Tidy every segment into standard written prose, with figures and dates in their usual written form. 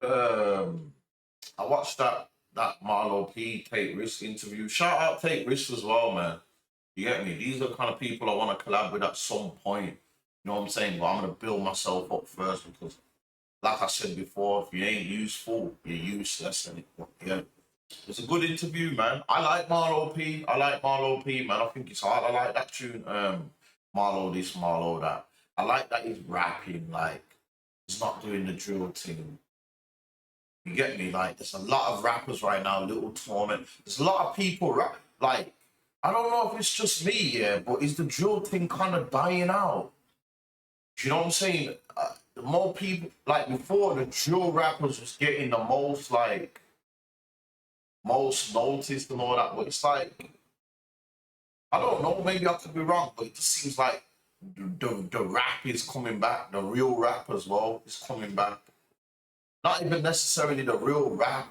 Um, I watched that Marlow P Take Risk interview. Shout out Take Risk as well, man. You get me? These are the kind of people I want to collab with at some point. You know what I'm saying? But I'm gonna build myself up first because, like I said before, if you ain't useful, you're useless. And yeah, it's a good interview, man. I like Marlow P. I like Marlow P, man. I think it's hard. I like that tune. Marlow this, Marlow that. I like that he's rapping. Like he's not doing the drill thing. You get me? Like, there's a lot of rappers right now, Little Torment. There's a lot of people rap. Like, I don't know if it's just me, yeah, but is the drill thing kind of dying out? Do you know what I'm saying? The more people, like before, the drill rappers was getting the most, like, most noticed and all that. But it's like, I don't know, maybe I could be wrong, but it just seems like the rap is coming back. The real rap as well is coming back. Not even necessarily the real rap,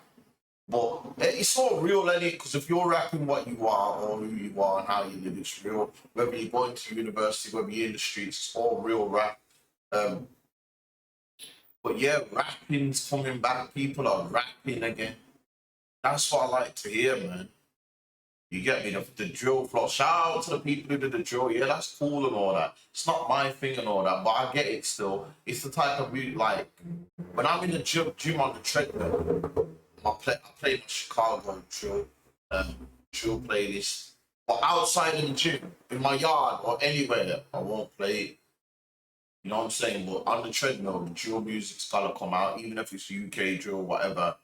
but it's all real, any because if you're rapping what you are or who you are and how you live, it's real. Whether you're going to university, whether you're in the streets, it's all real rap. Um, but yeah, rapping's coming back. People are rapping again. That's what I like to hear, man. You get me? The drill flow. Shout out to the people who did the drill. Yeah, that's cool and all that. It's not my thing and all that, but I get it still. It's the type of music, like, when I'm in the gym on the treadmill, I play my Chicago drill playlist. But outside in the gym, in my yard or anywhere, I won't play it. You know what I'm saying? But on the treadmill, the drill music's gotta come out, even if it's UK drill, whatever.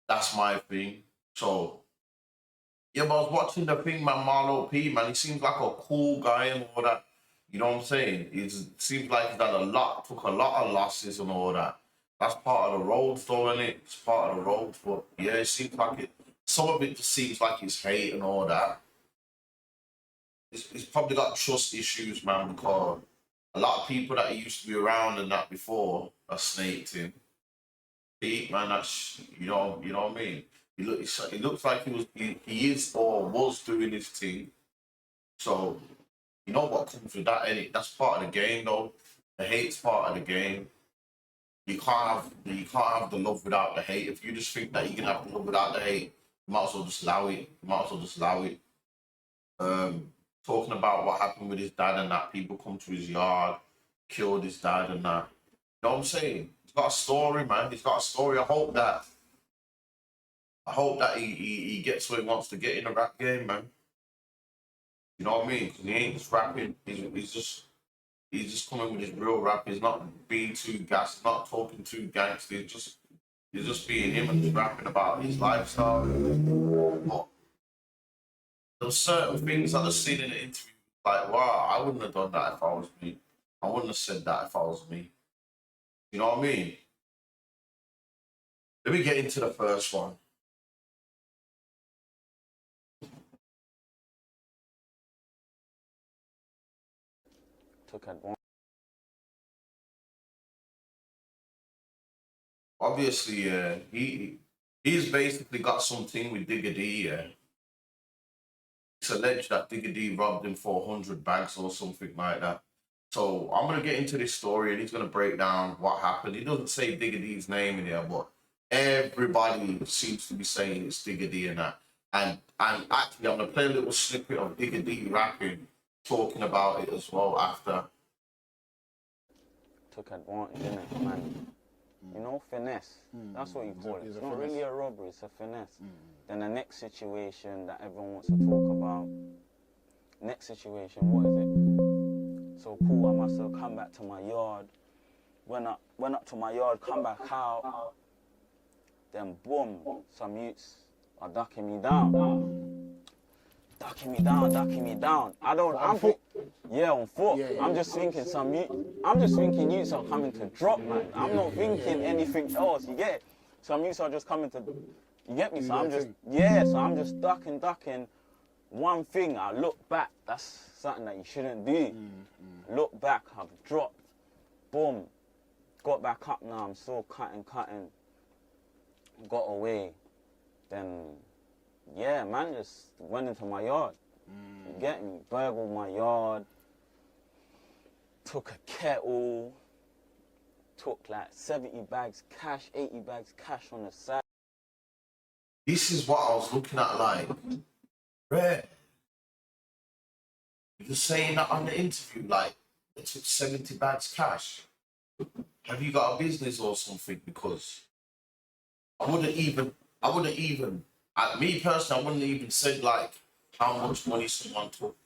That's my thing. So yeah, but I was watching the thing, man, Marlow P, man. He seems like a cool guy and all that. You know what I'm saying? It seems like he's had took a lot of losses and all that. That's part of the road, though, isn't it? It's part of the road. But yeah, it seems like it. Some of it just seems like it's hate and all that. It's probably got trust issues, man, because a lot of people that he used to be around and that before are snaked him. Pete, man, that's you know what I mean. It looks like he is or was doing his thing. So you know what comes with that, innit? That's part of the game, though. The hate's part of the game. You can't have the love without the hate. If you just think that you can have the love without the hate, you might as well just allow it. You might as well just allow it. Talking about what happened with his dad and that people come to his yard, killed his dad and that. You know what I'm saying? He's got a story, man. He's got a story. I hope that he gets where he wants to get in the rap game, man. You know what I mean? Because he ain't just rapping. He's just coming with his real rap. He's not being too gas. Not talking too gangster. He's just being him and just rapping about his lifestyle. But there's certain things that I've seen in the interview, like, wow, I wouldn't have done that if I was me. I wouldn't have said that if I was me. You know what I mean? Let me get into the first one. Took advantage. Obviously, yeah, he's basically got something with Digga D. Yeah, it's alleged that Digga D robbed him for 100 bags or something like that. So I'm gonna get into this story and he's gonna break down what happened. He doesn't say Digga D's name in there, but everybody seems to be saying it's Digga D and that. And actually, I'm gonna play a little snippet of Digga D rapping, talking about it as well after. Took advantage, innit, man? You know, finesse. That's what you call it. It's not really a robbery, it's a finesse. Then the next situation that everyone wants to talk about. Next situation, what is it? So cool, I must have come back to my yard. Went up to my yard, come back out. Then boom, some youths are ducking me down. Ducking me down. Yeah, on foot. Yeah. I'm just thinking I'm just thinking youths are coming to drop, man. I'm not thinking anything else, you get it? Some youths are just coming to, you get me? So I'm just ducking. One thing, I look back, that's something that you shouldn't do. Look back, I've dropped. Boom. Got back up now, I'm still cutting. Got away. Then yeah, man, just went into my yard. You get me? Burgled my yard, took a kettle, took like 70 bags cash, 80 bags cash on the side. This is what I was looking at, like, rare. You're saying that on the interview, like, they took 70 bags cash. Have you got a business or something? Because me personally, I wouldn't even say, like, how much money someone took.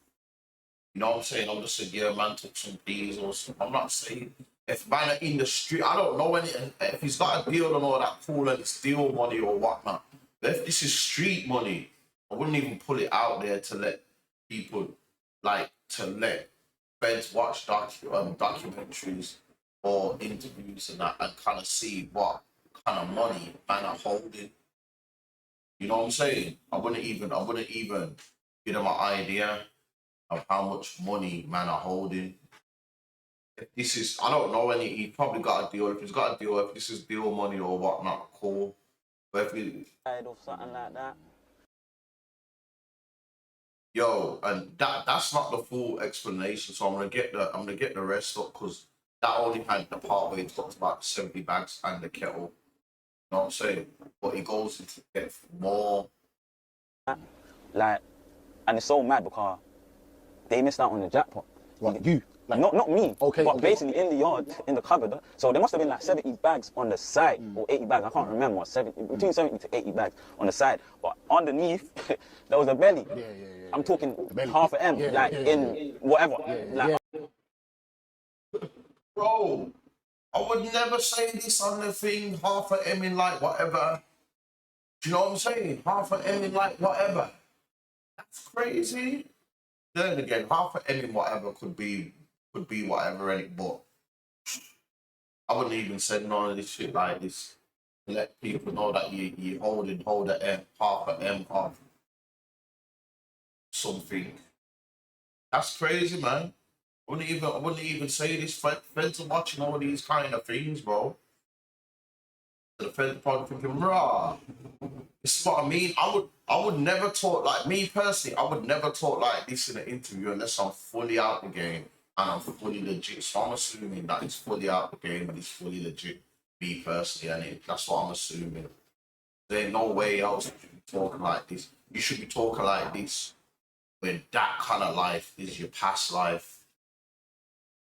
You know what I'm saying? I would have said, yeah, man took some deals or something. I'm not saying if man are in the street, I don't know any, if he's got a deal and all that cool and it's deal money or whatnot. But if this is street money, I wouldn't even put it out there to let people, like, to let feds watch documentaries or interviews and that and kind of see what kind of money man are holding. You know what I'm saying? I wouldn't even give them an idea of how much money man are holding. If this is, I don't know any, he probably got a deal. If he's got a deal, if this is deal money or whatnot, cool. But if it, Or something like that. yo, and that's not the full explanation. So I'm gonna get the rest up because that only had the part where he talks about the 70 bags and the kettle. You know what I'm saying? But he goes into get more. Like, and it's so mad because they missed out on the jackpot. What, you? Like, Not me, Okay, but okay. basically in the yard, in the cupboard. So there must have been like 70 bags on the side, or 80 bags, I can't remember, between 70 to 80 bags on the side. But underneath, there was a belly. Yeah. I'm talking belly. half an M, Yeah, like yeah, in whatever. Like, Bro, I would never say this on the thing, half a M in like whatever. Do you know what I'm saying? Half a M in like whatever. That's crazy. Then again, half a M in whatever could be whatever in it, but I wouldn't even say none of this shit like this. Let people know that you hold a M, half a M, half something. That's crazy, man. I wouldn't even say this. Feds are watching all these kind of things, bro. The feds probably thinking, rah. This is what I mean. I would never talk like me personally. I would never talk like this in an interview unless I'm fully out the game and I'm fully legit. So I'm assuming that it's fully out the game and it's fully legit. Me personally, and that's what I'm assuming. There ain't no way else you should be talking like this. You should be talking like this when that kind of life is your past life.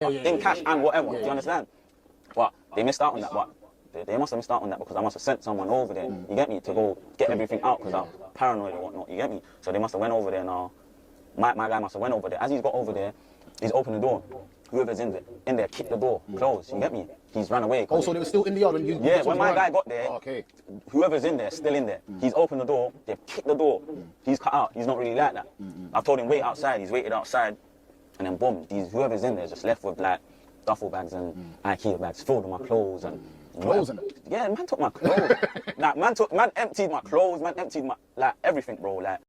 in cash and whatever, do you understand? But they missed out on that, but they must have missed out on that because I must have sent someone over there, you get me, to go get everything out because I'm paranoid or whatnot, you get me? So they must have went over there now. My guy must have went over there. As he's got over there, he's opened the door. Whoever's in there, kicked the door, closed, you get me? He's ran away. Oh, so they were still in the yard when you... Yeah, when my guy got there, okay. whoever's in there, still in there. He's opened the door, they've kicked the door, he's cut out, he's not really like that. I've told him wait outside, he's waited outside, and then boom, whoever's in there is just left with like duffel bags and IKEA bags filled with my clothes and... Clothes in it? Yeah, man took my clothes. Like, man emptied my clothes, man emptied my, like, everything, bro, like.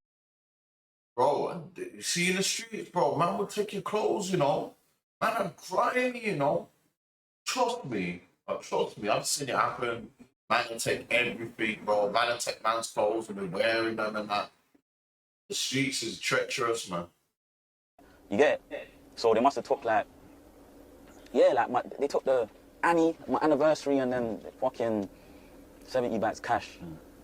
Bro, you see in the streets, bro, man will take your clothes, you know. Man, I'm crying, you know. Trust me, I've seen it happen. Man will take everything, bro. Man will take man's clothes and be wearing them and that. The streets is treacherous, man. You get it? So they must have took like, yeah, like they took the Annie, my anniversary, and then fucking 70 bags cash.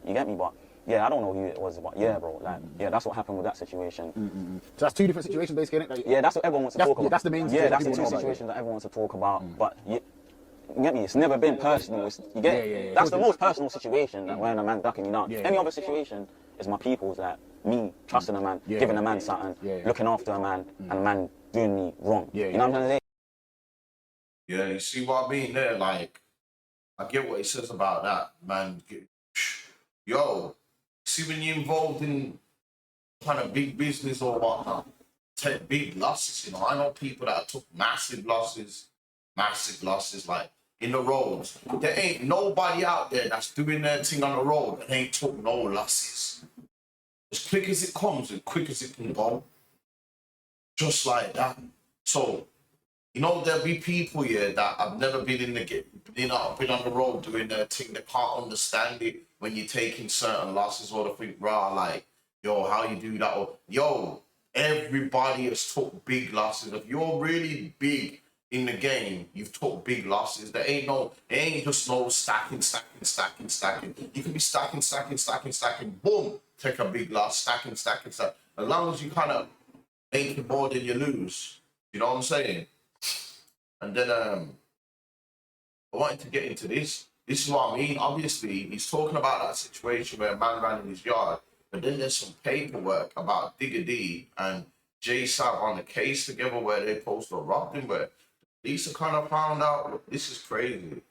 You get me? But yeah, I don't know who it was, but yeah, bro, like, yeah, that's what happened with that situation. So that's two different situations, basically, innit? Yeah, that's what everyone wants to talk about. Yeah, that's the main Yeah, that's the situation two people know about, situations that everyone wants to talk about. But you get me? It's never been personal. You get it? Yeah. That's the most personal situation, like when a man's ducking you down. Yeah, Any yeah. other situation is my people's, like me trusting a man, giving a man something, looking after a man, and a man doing me wrong. You know what I'm trying to say? Yeah, you see what I mean there? Like, I get what he says about that, man. Yo, see when you're involved in kind of big business or whatnot, take big losses, you know. I know people that took massive losses, like in the roads. There ain't nobody out there that's doing their thing on the road and ain't took no losses. As quick as it comes, as quick as it can go. Just like that. So, you know, there'll be people here that have never been been on the road doing their thing. They can't understand it when you're taking certain losses or they think, rah, like, yo, how you do that? Or, yo, everybody has took big losses. If you're really big in the game, you've took big losses. It ain't just no stacking. You can be stacking, boom, take a big loss, stacking. As long as you kind of make it more than you lose. You know what I'm saying? And then I wanted to get into this. This is what I mean. Obviously, he's talking about that situation where a man ran in his yard, but then there's some paperwork about Digga D and J Sav on the case together where they supposed to robbed him. Where Lisa kind of found out, look, this is crazy.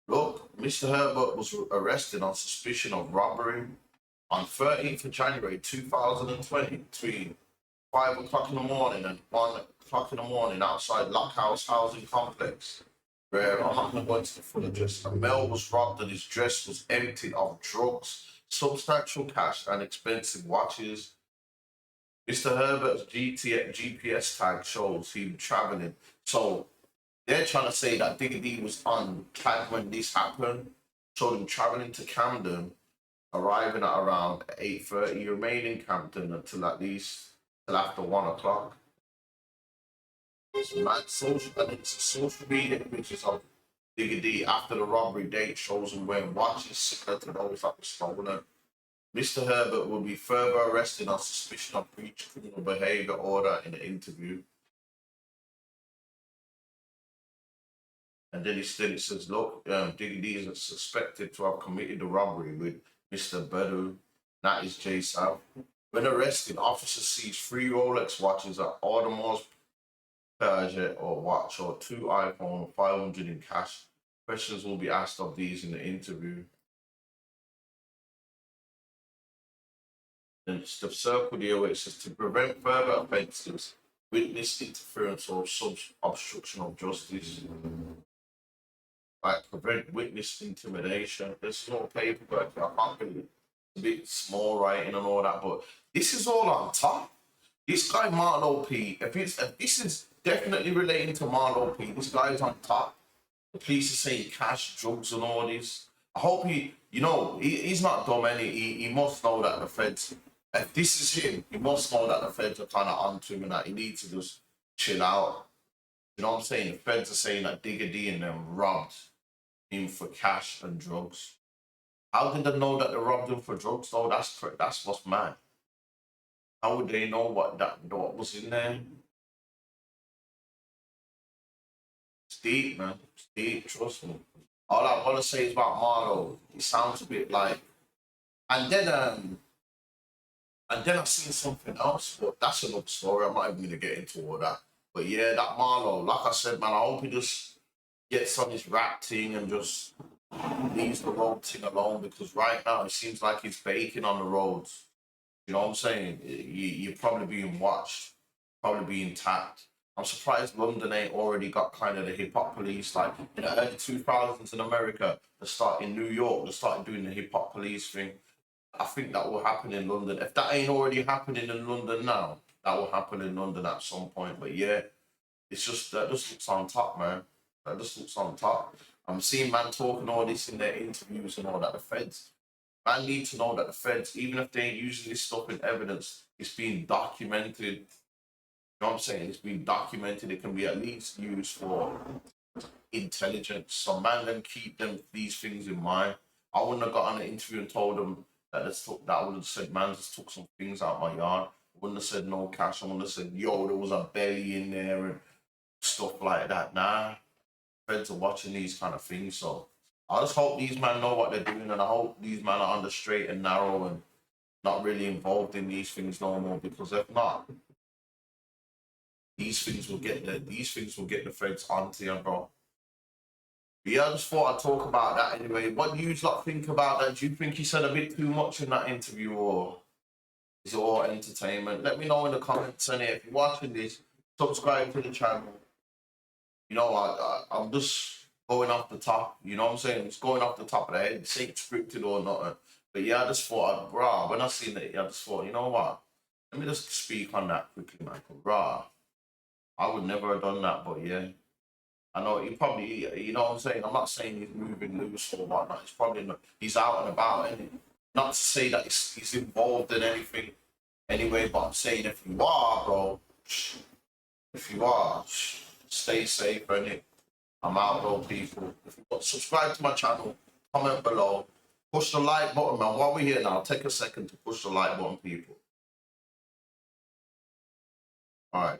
Look, Mr. Herbert was arrested on suspicion of robbery on 13th of January 2020 between 5 o'clock in the morning and 1 o'clock in the morning outside Lockhouse Housing Complex, where I'm not going to go into the full address. A male was robbed and his dress was emptied of drugs, substantial cash, and expensive watches. Mr. Herbert's GPS tag shows he was traveling. So they're trying to say that Digga D was on tag when this happened. Showed him traveling to Camden, arriving at around 8:30, remaining in Camden until at least till after 1 o'clock. It's mad social media images of Digga D after the robbery date shows him wearing watches similar to those that were stolen. Mr. Herbert will be further arrested on suspicion of breach of criminal behaviour order in the interview. And then it says, look, Digga D is suspected to have committed the robbery with Mr. Bedu, that is J Sav. When arrested, officers seized 3 Rolex watches at Audemars Peugeot or watch or 2 iPhone, 500 in cash. Questions will be asked of these in the interview. Then the circle here where it says to prevent further offences, witness interference or obstruction of justice. Like prevent witness intimidation. There's no paperwork. I can't believe it. It's a bit small writing and all that, but this is all on top. This guy Marlow P, if this is definitely relating to Marlow P, this guy is on top. The police are saying cash, drugs, and all this. I hope he's not dumb, he must know that the feds, if this is him, he must know that the feds are kind of onto him and that he needs to just chill out. You know what I'm saying? The feds are saying that Digga D and them robbed him for cash and drugs. How did they know that they robbed him for drugs though? That's what's mad. How would they know what was in there? It's deep, man. It's deep, trust me. All I want to say is about Marlow. He sounds a bit like, and then I've seen something else, but that's another story. I'm not even gonna get into all that. But yeah, that Marlow, like I said, man, I hope he just gets on his rap thing and just leaves the road thing alone, because right now it seems like he's baking on the roads. You know what I'm saying? You're probably being watched, probably being tapped. I'm surprised London ain't already got kind of the hip hop police. Like in the early 2000s in America, in New York, they started doing the hip hop police thing. I think that will happen in London. If that ain't already happening in London now, that will happen in London at some point. But yeah, it's just that just looks on top, man. That just looks on top. I'm seeing man talking all this in their interviews and all that. The feds, man, need to know that the feds, even if they ain't using this stuff in evidence, it's being documented. You know what I'm saying? It's being documented. It can be at least used for intelligence. So man, then keep these things in mind. I wouldn't have got on an interview and told them that I would have said, man, just took some things out my yard. I wouldn't have said no cash. I wouldn't have said, yo, there was a belly in there and stuff like that. Nah, feds are watching these kind of things. So I just hope these men know what they're doing, and I hope these men are on the straight and narrow and not really involved in these things no more. Because if not, these things will get the feds onto you, bro. But yeah, I just thought I'd talk about that anyway. What do you lot think about that? Do you think he said a bit too much in that interview, or is it all entertainment? Let me know in the comments, and if you're watching this, subscribe to the channel. You know, I'm just going off the top. You know what I'm saying? It's going off the top of the head. It's ain't scripted or nothing. But yeah, I just thought, when I seen it, I just thought, you know what? Let me just speak on that quickly, Michael. I would never have done that, but yeah. I know he probably, you know what I'm saying? I'm not saying he's moving loose or whatnot. He's probably not, he's out and about. And not to say that he's involved in anything anyway, but I'm saying if you are, bro, if you are, Stay safe, innit? I'm out though, people. If you want, subscribe to my channel, comment below, push the like button, man. While we're here now, take a second to push the like button, people. All right,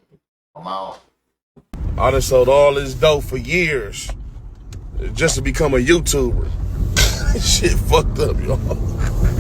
I'm out. I done sold all this dope for years just to become a YouTuber. Shit fucked up, y'all.